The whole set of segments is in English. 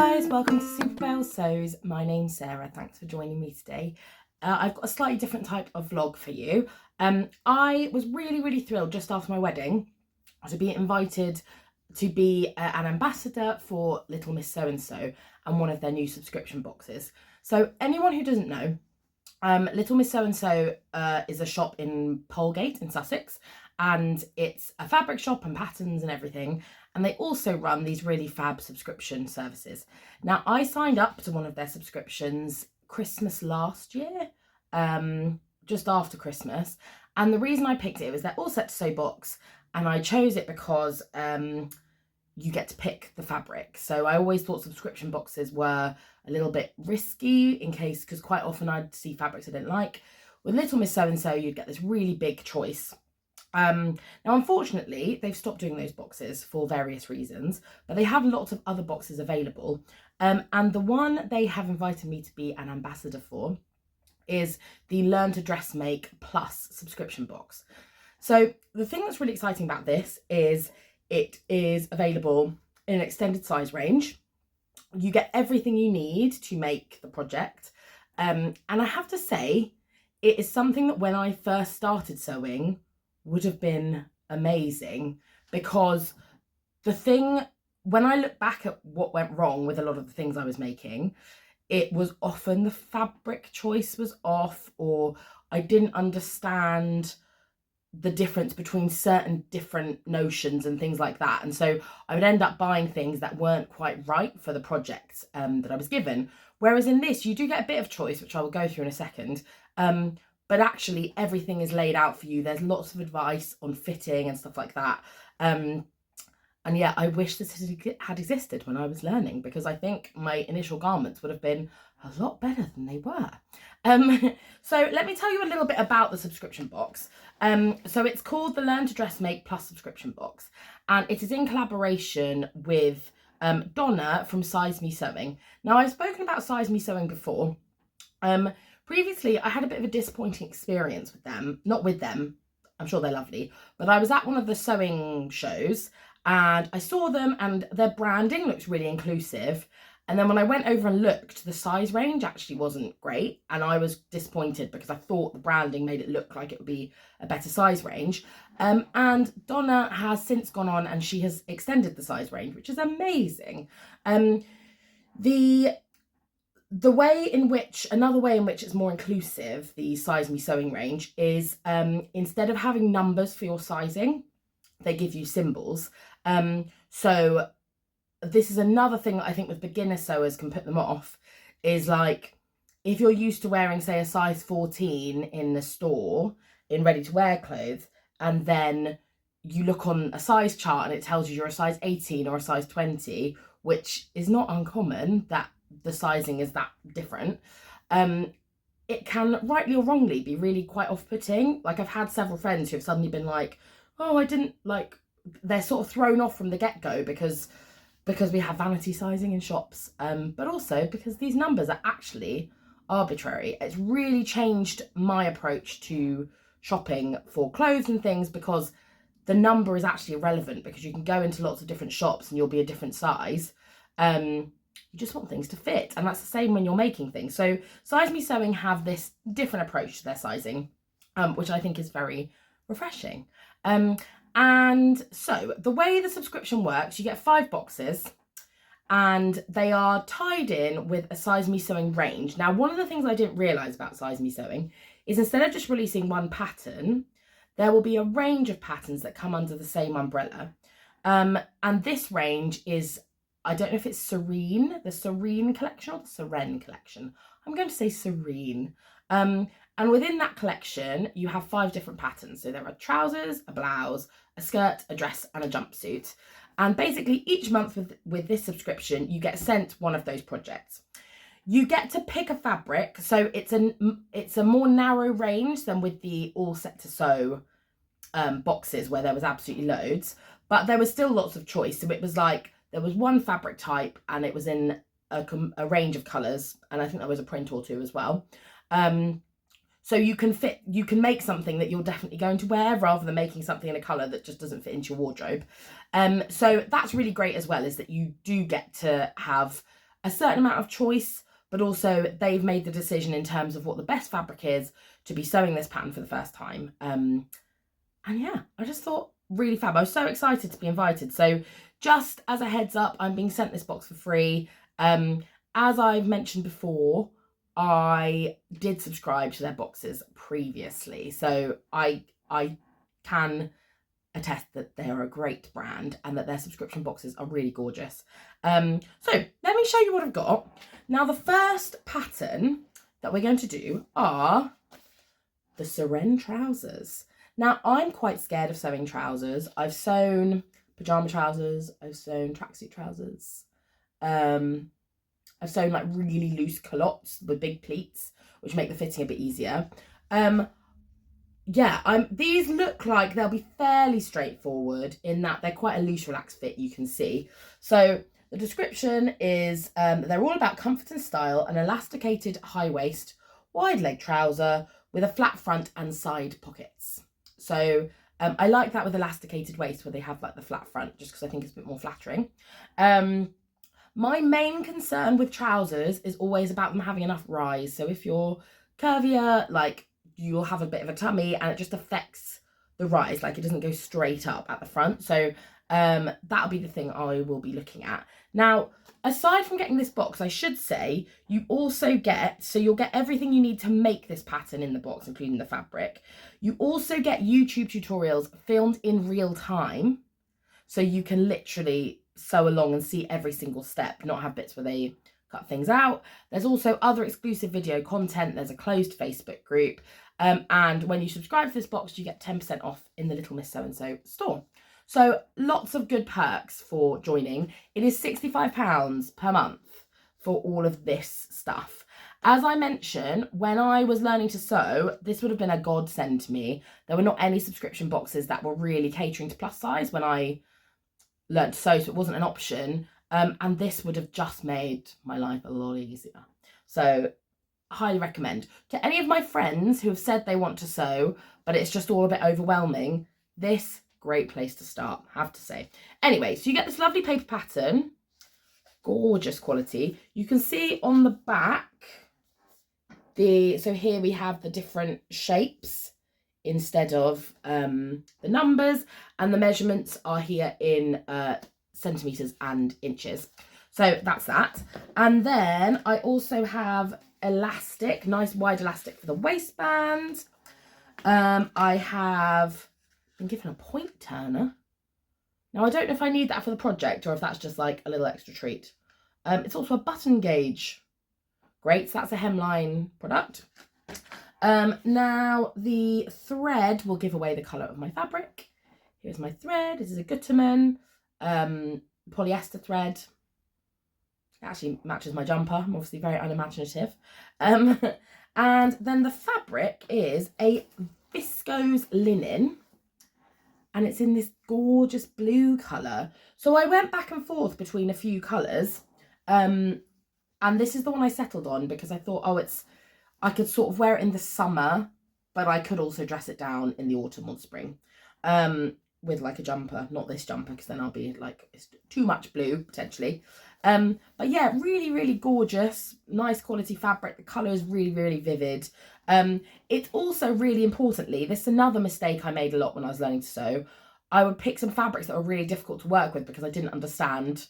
guys, welcome to Super Belle Sews. My name's Sarah. Thanks for joining me today. I've got a slightly different type of vlog for you. I was really thrilled just after my wedding to be invited to be an ambassador for Little Miss So and So and one of their new subscription boxes. So anyone who doesn't know, Little Miss So and So is a shop in Polegate in Sussex, and it's a fabric shop and patterns and everything. And they also run these really fab subscription services. Now, I signed up to one of their subscriptions Christmas last year, just after Christmas. And the reason I picked it was they're all set to sew box, and I chose it because you get to pick the fabric. So I always thought subscription boxes were a little bit risky in case, because quite often I'd see fabrics I didn't like. With Little Miss So and So, you'd get this really big choice. Now, unfortunately, they've stopped doing those boxes for various reasons, but they have lots of other boxes available. And the one they have invited me to be an ambassador for is the Learn to Dressmake Plus subscription box. So the thing that's really exciting about this is it is available in an extended size range. You get everything you need to make the project. And I have to say, it is something that when I first started sewing would have been amazing, because when I look back at what went wrong with a lot of the things I was making, it was often the fabric choice was off, or I didn't understand the difference between certain different notions and things like that. And so I would end up buying things that weren't quite right for the project that I was given. Whereas in this, you do get a bit of choice, which I will go through in a second. But actually everything is laid out for you. There's lots of advice on fitting and stuff like that. And yeah, I wish this had existed when I was learning, because I think my initial garments would have been a lot better than they were. So let me tell you a little bit about the subscription box. So it's called the Learn to Dressmake Plus subscription box, and it is in collaboration with Donna from Size Me Sewing. Now, I've spoken about Size Me Sewing before. Previously, I had a bit of a disappointing experience with them. Not with them, I'm sure they're lovely, but I was at one of the sewing shows and I saw them, and their branding looks really inclusive. And then when I went over and looked, the size range actually wasn't great. And I was disappointed because I thought the branding made it look like it would be a better size range. And Donna has since gone on and she has extended the size range, which is amazing. Another way in which it's more inclusive, the Size Me Sewing range, is instead of having numbers for your sizing, they give you symbols. So this is another thing that I think with beginner sewers can put them off, is like if you're used to wearing, say, a size 14 in the store in ready-to-wear clothes, and then you look on a size chart and it tells you you're a size 18 or a size 20, which is not uncommon that the sizing is that different, it can, rightly or wrongly, be really quite off-putting. Like, I've had several friends who have suddenly been like, oh, I didn't like, they're sort of thrown off from the get-go because we have vanity sizing in shops, but also because these numbers are actually arbitrary. It's really changed my approach to shopping for clothes and things, because the number is actually irrelevant, because you can go into lots of different shops and you'll be a different size. You just want things to fit, and that's the same when you're making things. So Size Me Sewing have this different approach to their sizing, which I think is very refreshing. And so the way the subscription works, you get 5 boxes and they are tied in with a Size Me Sewing range. Now, one of the things I didn't realise about Size Me Sewing is instead of just releasing one pattern, there will be a range of patterns that come under the same umbrella. And this range is, I don't know if it's Seren, the Seren collection or the Seren collection. I'm going to say Seren. And within that collection, you have 5 different patterns. So there are trousers, a blouse, a skirt, a dress, and a jumpsuit. And basically each month with this subscription, you get sent one of those projects. You get to pick a fabric. So it's a more narrow range than with the all set to sew boxes where there was absolutely loads, but there was still lots of choice. So it was like, there was one fabric type and it was in a range of colours. And I think there was a print or two as well. So you can make something that you're definitely going to wear, rather than making something in a colour that just doesn't fit into your wardrobe. So that's really great as well, is that you do get to have a certain amount of choice, but also they've made the decision in terms of what the best fabric is to be sewing this pattern for the first time. And yeah, I just thought really fab. I was so excited to be invited. So just as a heads up, I'm being sent this box for free. As I've mentioned before, I did subscribe to their boxes previously, so I can attest that they are a great brand and that their subscription boxes are really gorgeous. So let me show you what I've got. Now, the first pattern that we're going to do are the Seren Trousers. Now, I'm quite scared of sewing trousers. I've sewn pajama trousers, I've sewn tracksuit trousers, I've sewn like really loose culottes with big pleats, which make the fitting a bit easier. These look like they'll be fairly straightforward in that they're quite a loose, relaxed fit, you can see. So the description is they're all about comfort and style, an elasticated high waist, wide leg trouser with a flat front and side pockets. So I like that with elasticated waist where they have like the flat front, just because I think it's a bit more flattering. My main concern with trousers is always about them having enough rise. So if you're curvier, like you'll have a bit of a tummy and it just affects the rise, like it doesn't go straight up at the front. So that'll be the thing I will be looking at. Now, aside from getting this box, I should say you also get, so you'll get everything you need to make this pattern in the box, including the fabric. You also get YouTube tutorials filmed in real time. So you can literally sew along and see every single step, not have bits where they cut things out. There's also other exclusive video content. There's a closed Facebook group. And when you subscribe to this box, you get 10% off in the Little Miss So-and-so store. So lots of good perks for joining. It is £65 per month for all of this stuff. As I mentioned, when I was learning to sew, this would have been a godsend to me. There were not any subscription boxes that were really catering to plus size when I learned to sew, so it wasn't an option. And this would have just made my life a lot easier. So highly recommend. To any of my friends who have said they want to sew, but it's just all a bit overwhelming, this great place to start, have to say. Anyway, so you get this lovely paper pattern, gorgeous quality. You can see on the back, so here we have the different shapes instead of the numbers, and the measurements are here in centimeters and inches. So that's that. And then I also have elastic, nice wide elastic for the waistband. I have been given a point turner. Now I don't know if I need that for the project or if that's just like a little extra treat. It's also a button gauge. Great, so that's a hemline product. Now the thread will give away the colour of my fabric. Here's my thread. This is a Gutermann polyester thread. It actually matches my jumper. I'm obviously very unimaginative. And then the fabric is a viscose linen, and it's in this gorgeous blue colour. So I went back and forth between a few colours, and this is the one I settled on because I thought, oh, I could sort of wear it in the summer, but I could also dress it down in the autumn or spring with like a jumper. Not this jumper, because then I'll be like, it's too much blue potentially. But yeah, really, really gorgeous, nice quality fabric. The colour is really, really vivid. It's also really importantly, this is another mistake I made a lot when I was learning to sew. I would pick some fabrics that were really difficult to work with because I didn't understand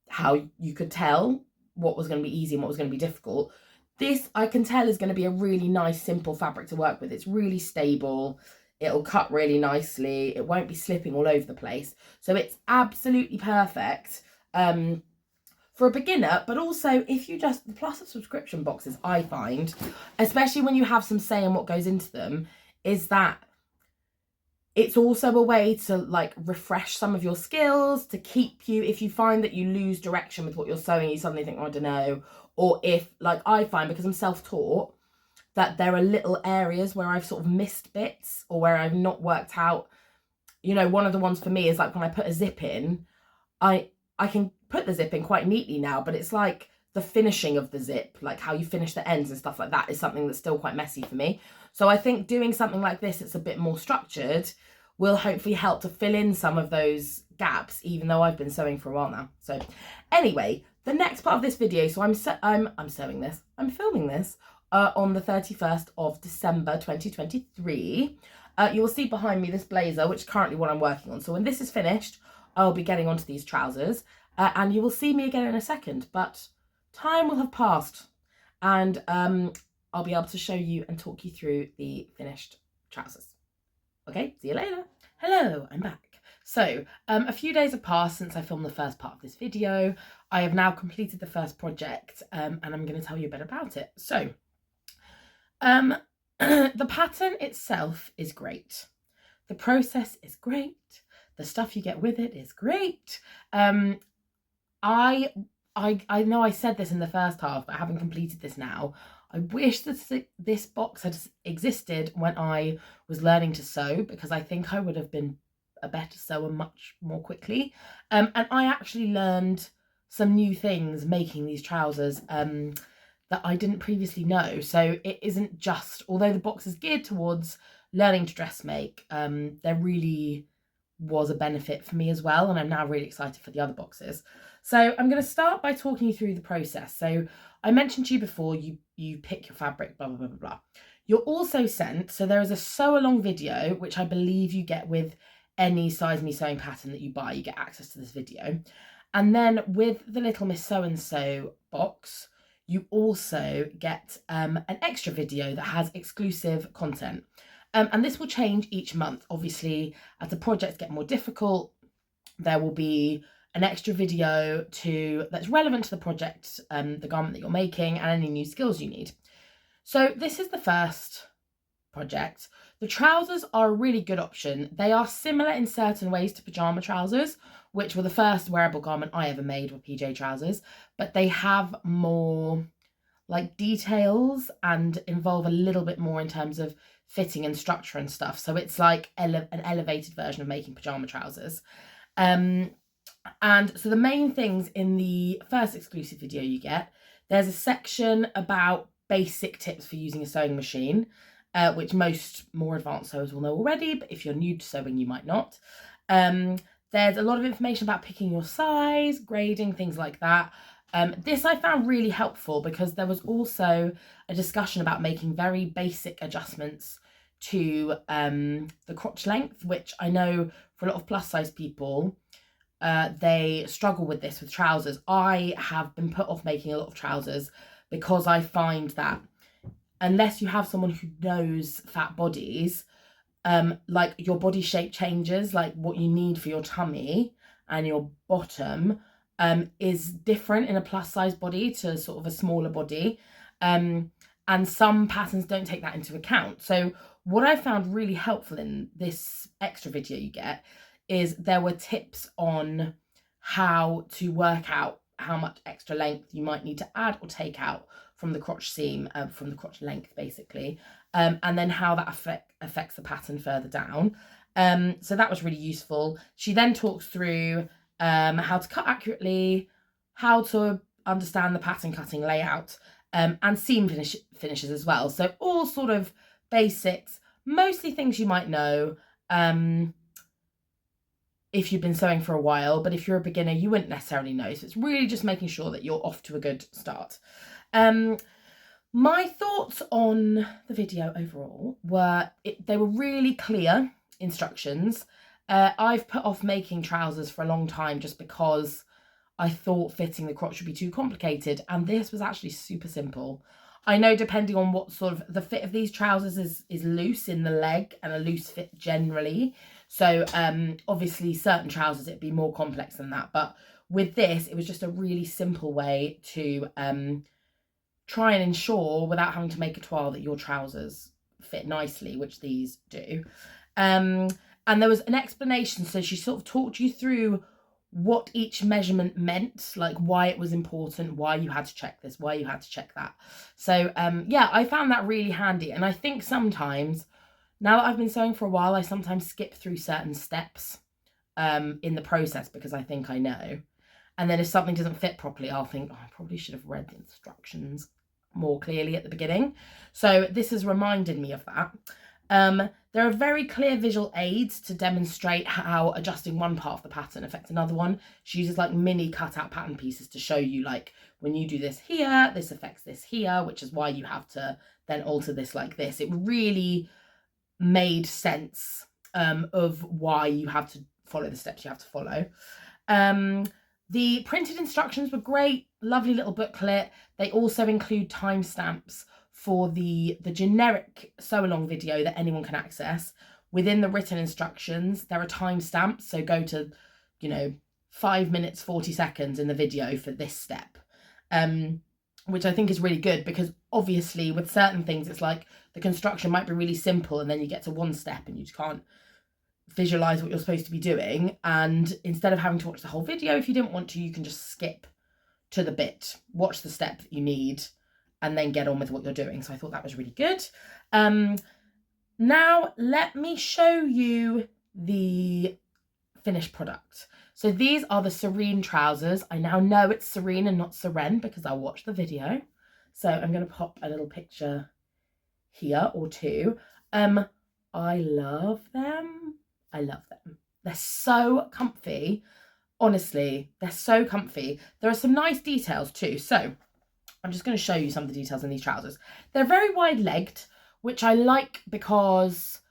how you could tell what was going to be easy and what was going to be difficult. This I can tell is going to be a really nice, simple fabric to work with. It's really stable. It'll cut really nicely. It won't be slipping all over the place. So it's absolutely perfect for a beginner, but also if you just, the plus of subscription boxes, I find, especially when you have some say in what goes into them, is that it's also a way to like refresh some of your skills, to keep you, if you find that you lose direction with what you're sewing, you suddenly think, oh, I don't know. Or if, like I find, because I'm self-taught, that there are little areas where I've sort of missed bits or where I've not worked out. You know, one of the ones for me is like when I put a zip in, I can put the zip in quite neatly now, but it's like the finishing of the zip, like how you finish the ends and stuff like that, is something that's still quite messy for me. So I think doing something like this that's a bit more structured will hopefully help to fill in some of those gaps, even though I've been sewing for a while now. So anyway, the next part of this video, so I'm filming this on the 31st of December 2023. You will see behind me this blazer, which is currently what I'm working on. So when this is finished, I'll be getting onto these trousers, and you will see me again in a second, but time will have passed, and I'll be able to show you and talk you through the finished trousers. Okay, see you later. Hello, I'm back. So a few days have passed since I filmed the first part of this video. I have now completed the first project, and I'm going to tell you a bit about it. So the pattern itself is great. The process is great. The stuff you get with it is great. I know I said this in the first half, but having completed this now, I wish that this box had existed when I was learning to sew, because I think I would have been a better sewer much more quickly. And I actually learned some new things making these trousers that I didn't previously know. So it isn't just, although the box is geared towards learning to dressmake, there really was a benefit for me as well, and I'm now really excited for the other boxes. So I'm going to start by talking you through the process. So I mentioned to you before, you pick your fabric, blah, blah, blah, blah, blah. You're also sent, so there is a sew along video, which I believe you get with any Size Me Sewing pattern that you buy, you get access to this video. And then with the Little Miss Sew and Sew box, you also get an extra video that has exclusive content. And this will change each month. Obviously, as the projects get more difficult, there will be an extra video that's relevant to the project, the garment that you're making, and any new skills you need. So this is the first project. The trousers are a really good option. They are similar in certain ways to pajama trousers, which were the first wearable garment I ever made with PJ trousers, but they have more like details and involve a little bit more in terms of fitting and structure and stuff. So it's like an elevated version of making pajama trousers. And so the main things in the first exclusive video you get, there's a section about basic tips for using a sewing machine, which most more advanced sewers will know already, but if you're new to sewing, you might not. There's a lot of information about picking your size, grading, things like that. This I found really helpful because there was also a discussion about making very basic adjustments to the crotch length, which I know for a lot of plus size people, they struggle with this with trousers. I have been put off making a lot of trousers because I find that unless you have someone who knows fat bodies, like your body shape changes, like what you need for your tummy and your bottom is different in a plus size body to sort of a smaller body. And some patterns don't take that into account. So what I found really helpful in this extra video you get is there were tips on how to work out how much extra length you might need to add or take out from the crotch seam, from the crotch length basically, and then how that affects the pattern further down. So that was really useful. She then talks through how to cut accurately, how to understand the pattern cutting layout, and seam finishes as well. So all sort of basics, mostly things you might know if you've been sewing for a while, but if you're a beginner, you wouldn't necessarily know. So it's really just making sure that you're off to a good start. My thoughts on the video overall were, they were really clear instructions. I've put off making trousers for a long time just because I thought fitting the crotch would be too complicated, and this was actually super simple. I know depending on what sort of the fit of these trousers is loose in the leg and a loose fit generally. So obviously certain trousers it'd be more complex than that, but with this it was just a really simple way to try and ensure without having to make a toile that your trousers fit nicely, which these do. And there was an explanation, so she sort of talked you through what each measurement meant, like why it was important, why you had to check this, why you had to check that. So yeah, I found that really handy. And I think sometimes, now that I've been sewing for a while, I sometimes skip through certain steps in the process because I think I know. And then if something doesn't fit properly, I'll think, oh, I probably should have read the instructions more clearly at the beginning. So this has reminded me of that. There are very clear visual aids to demonstrate how adjusting one part of the pattern affects another one. She uses like mini cutout pattern pieces to show you like when you do this here, this affects this here, which is why you have to then alter this like this. It really made sense of why you have to follow the steps you have to follow. The printed instructions were great, lovely little booklet. They also include timestamps for the generic sew along video that anyone can access. Within the written instructions, there are timestamps, so go to, 5 minutes 40 seconds in the video for this step, which I think is really good, because obviously with certain things it's like the construction might be really simple and then you get to one step and you just can't visualize what you're supposed to be doing, and instead of having to watch the whole video, if you didn't want to, you can just skip to the bit, watch the step that you need, and then get on with what you're doing. So I thought that was really good. Now let me show you the finished product. So these are the Seren trousers. I now know it's Seren and not Seren because I watched the video. So I'm going to pop a little picture here or two. I love them. I love them. They're so comfy. Honestly, they're so comfy. There are some nice details too. So I'm just going to show you some of the details in these trousers. They're very wide-legged, which I like because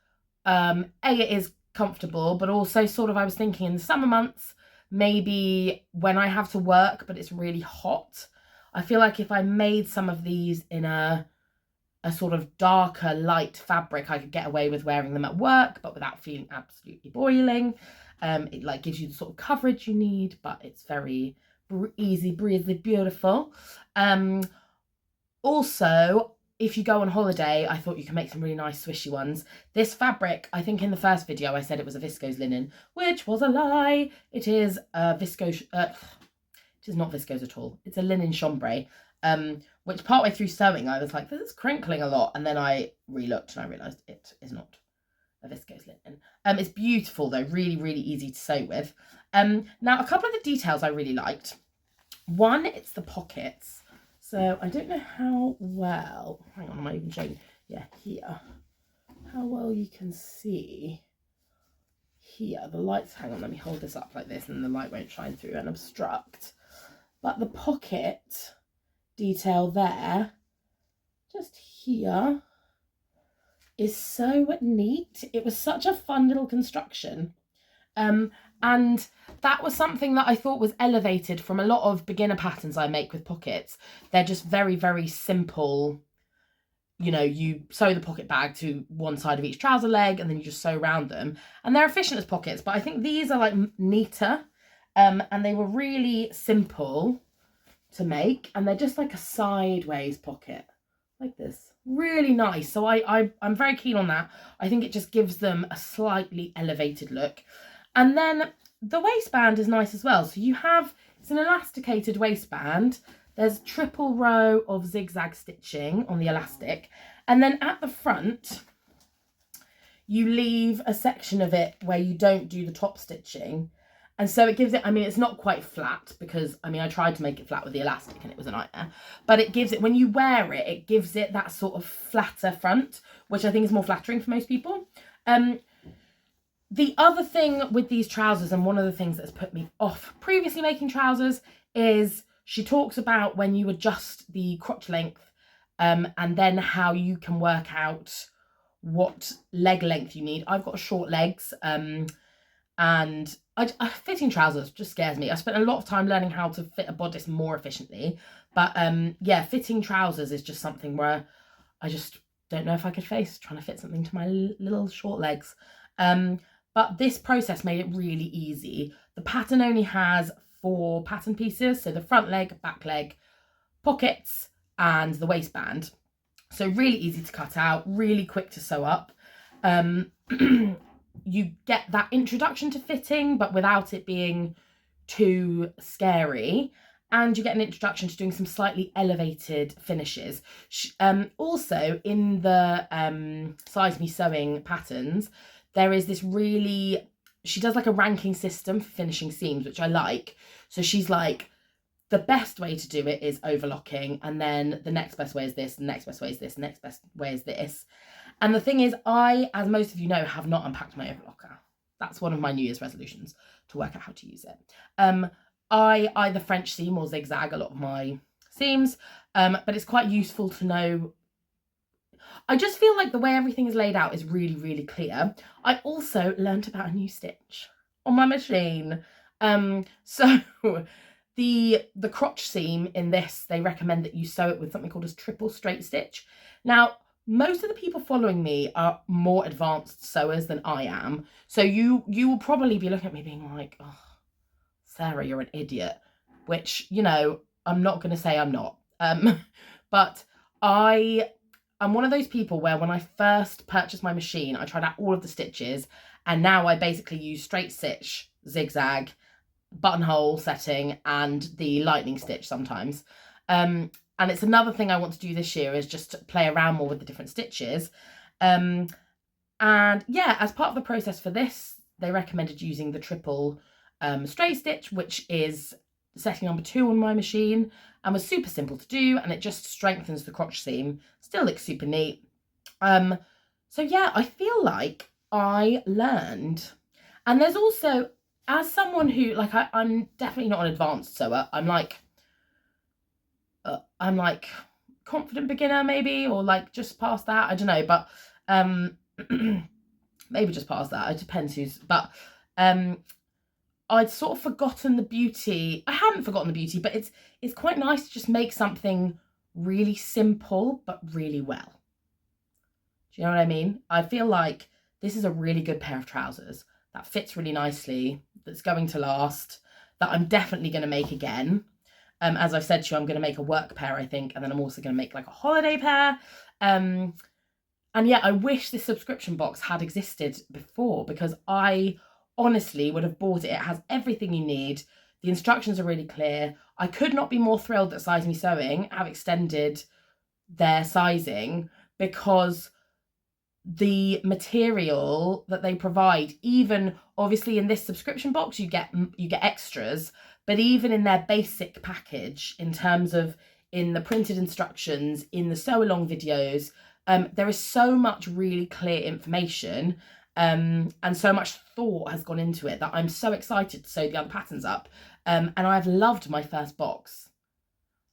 A, it is comfortable, but also sort of I was thinking in the summer months, maybe when I have to work but it's really hot, I feel like if I made some of these in a sort of darker light fabric, I could get away with wearing them at work but without feeling absolutely boiling. It like gives you the sort of coverage you need, but it's very easy breezy, beautiful. Also, if you go on holiday, I thought you can make some really nice swishy ones. This fabric, I think in the first video I said it was a viscose linen, which was a lie. It is a viscose, it is not viscose at all. It's a linen chambray, which partway through sewing I was like, this is crinkling a lot, and then I re-looked and I realised it is not a viscose linen. It's beautiful though, really, really easy to sew with. Now a couple of the details I really liked. One, it's the pockets. So I don't know how well, hang on, am I even showing? Yeah, here. How well you can see here. The lights, hang on, let me hold this up like this and the light won't shine through and obstruct. But the pocket detail there, just here, is so neat. It was such a fun little construction. And that was something that I thought was elevated from a lot of beginner patterns I make with pockets. They're just very, very simple. You sew the pocket bag to one side of each trouser leg and then you just sew around them. And they're efficient as pockets, but I think these are like neater. And they were really simple to make. And they're just like a sideways pocket, like this. Really nice. So I'm very keen on that. I think it just gives them a slightly elevated look. And then the waistband is nice as well. So you have, it's an elasticated waistband. There's triple row of zigzag stitching on the elastic. And then at the front, you leave a section of it where you don't do the top stitching. And so it gives it, it's not quite flat because, I tried to make it flat with the elastic and it was a nightmare. But it gives it, when you wear it, it gives it that sort of flatter front, which I think is more flattering for most people. The other thing with these trousers, and one of the things that's put me off previously making trousers, is she talks about when you adjust the crotch length and then how you can work out what leg length you need. I've got short legs and fitting trousers just scares me. I spent a lot of time learning how to fit a bodice more efficiently. But yeah, fitting trousers is just something where I just don't know if I could face trying to fit something to my little short legs. But this process made it really easy. The pattern only has 4 pattern pieces. So the front leg, back leg, pockets, and the waistband. So really easy to cut out, really quick to sew up. You get that introduction to fitting, but without it being too scary. And you get an introduction to doing some slightly elevated finishes. Also, in the Size Me Sewing patterns, there is this really, she does like a ranking system for finishing seams, which I like. So she's like, the best way to do it is overlocking, and then the next best way is this, the next best way is this, the next best way is this. And the thing is, I, as most of you know, have not unpacked my overlocker. That's one of my New Year's resolutions, to work out how to use it. I either French seam or zigzag a lot of my seams, but it's quite useful to know. I just feel like the way everything is laid out is really, really clear. I also learnt about a new stitch on my machine. So the crotch seam in this, they recommend that you sew it with something called a triple straight stitch. Now, most of the people following me are more advanced sewers than I am. So you will probably be looking at me being like, oh, Sarah, you're an idiot, which, you know, I'm not going to say I'm not. But I'm one of those people where when I first purchased my machine, I tried out all of the stitches, and now I basically use straight stitch, zigzag, buttonhole setting, and the lightning stitch sometimes. And it's another thing I want to do this year, is just to play around more with the different stitches. And yeah, as part of the process for this, they recommended using the triple straight stitch, which is setting number 2 on my machine, and was super simple to do, and it just strengthens the crotch seam. Still looks super neat. So yeah, I feel like I learned. And there's also, as someone who, like, I'm definitely not an advanced sewer. I'm like confident beginner maybe, or like just past that. I don't know, but maybe just past that. It depends who's. But I'd sort of forgotten the beauty. I hadn't forgotten the beauty, but it's quite nice to just make something really simple but really well. Do you know what I mean? I feel like this is a really good pair of trousers that fits really nicely, that's going to last, that I'm definitely going to make again. As I've said to you, I'm going to make a work pair, I think, and then I'm also going to make like a holiday pair. And yeah, I wish this subscription box had existed before, because I honestly would have bought it. It has everything you need. The instructions are really clear. I could not be more thrilled that Size Me Sewing have extended their sizing, because the material that they provide, even obviously in this subscription box, you get extras, but even in their basic package, in terms of in the printed instructions, in the sew along videos, there is so much really clear information, and so much thought has gone into it, that I'm so excited to sew the other patterns up. And I've loved my first box.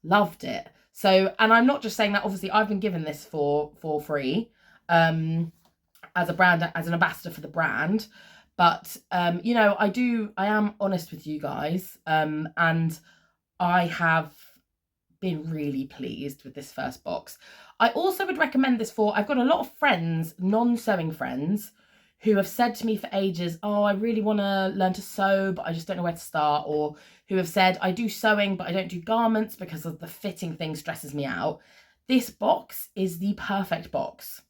Loved it. So, and I'm not just saying that, obviously I've been given this for free, as a brand, as an ambassador for the brand. But, you know, I am honest with you guys. And I have been really pleased with this first box. I also would recommend this for, I've got a lot of friends, non-sewing friends, who have said to me for ages, oh, I really want to learn to sew, but I just don't know where to start. Or who have said, I do sewing, but I don't do garments because of the fitting thing stresses me out. This box is the perfect box.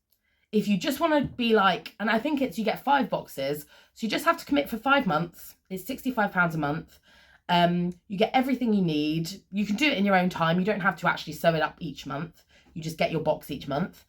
If you just want to be like, and I think it's, you get 5 boxes, so you just have to commit for 5 months. It's £65 a month. You get everything you need. You can do it in your own time. You don't have to actually sew it up each month. You just get your box each month.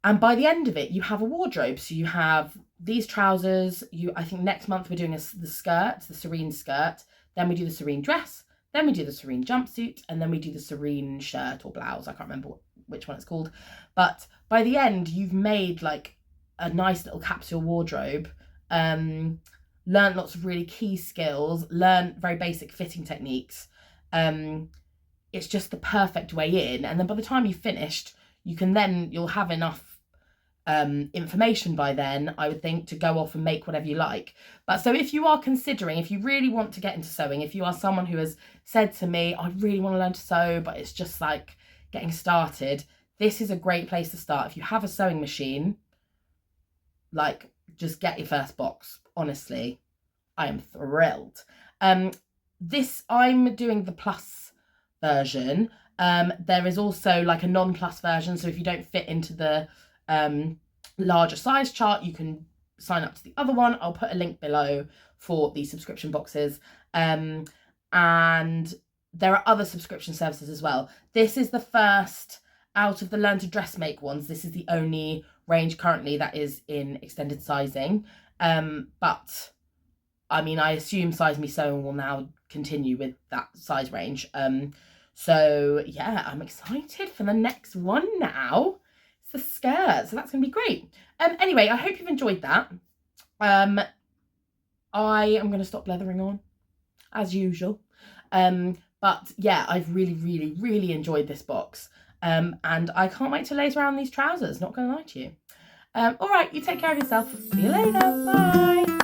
And by the end of it, you have a wardrobe. So you have these trousers. I think next month we're doing the skirt, the Seren skirt. Then we do the Seren dress. Then we do the Seren jumpsuit. And then we do the Seren shirt or blouse. I can't remember which one it's called. But by the end, you've made like a nice little capsule wardrobe. Learned lots of really key skills. Learned very basic fitting techniques. It's just the perfect way in. And then by the time you've finished, you'll have enough information by then, I would think, to go off and make whatever you like. But so if you are considering, if you really want to get into sewing, if you are someone who has said to me, I really want to learn to sew, but it's just like getting started, this is a great place to start. If you have a sewing machine, like, just get your first box. Honestly, I am thrilled. I'm doing the plus version. There is also like a non-plus version, so if you don't fit into the larger size chart, you can sign up to the other one. I'll put a link below for the subscription boxes. And there are other subscription services as well. This is the first out of the Learn to Dressmake ones. This is the only range currently that is in extended sizing. But I mean, I assume Size Me Sewing will now continue with that size range. So yeah, I'm excited for the next one now. the skirt. So that's going to be great. Anyway, I hope you've enjoyed that. I am going to stop leathering on, as usual. But yeah, I've really, really, really enjoyed this box. And I can't wait to lace around these trousers, not going to lie to you. All right, you take care of yourself. See you later. Bye.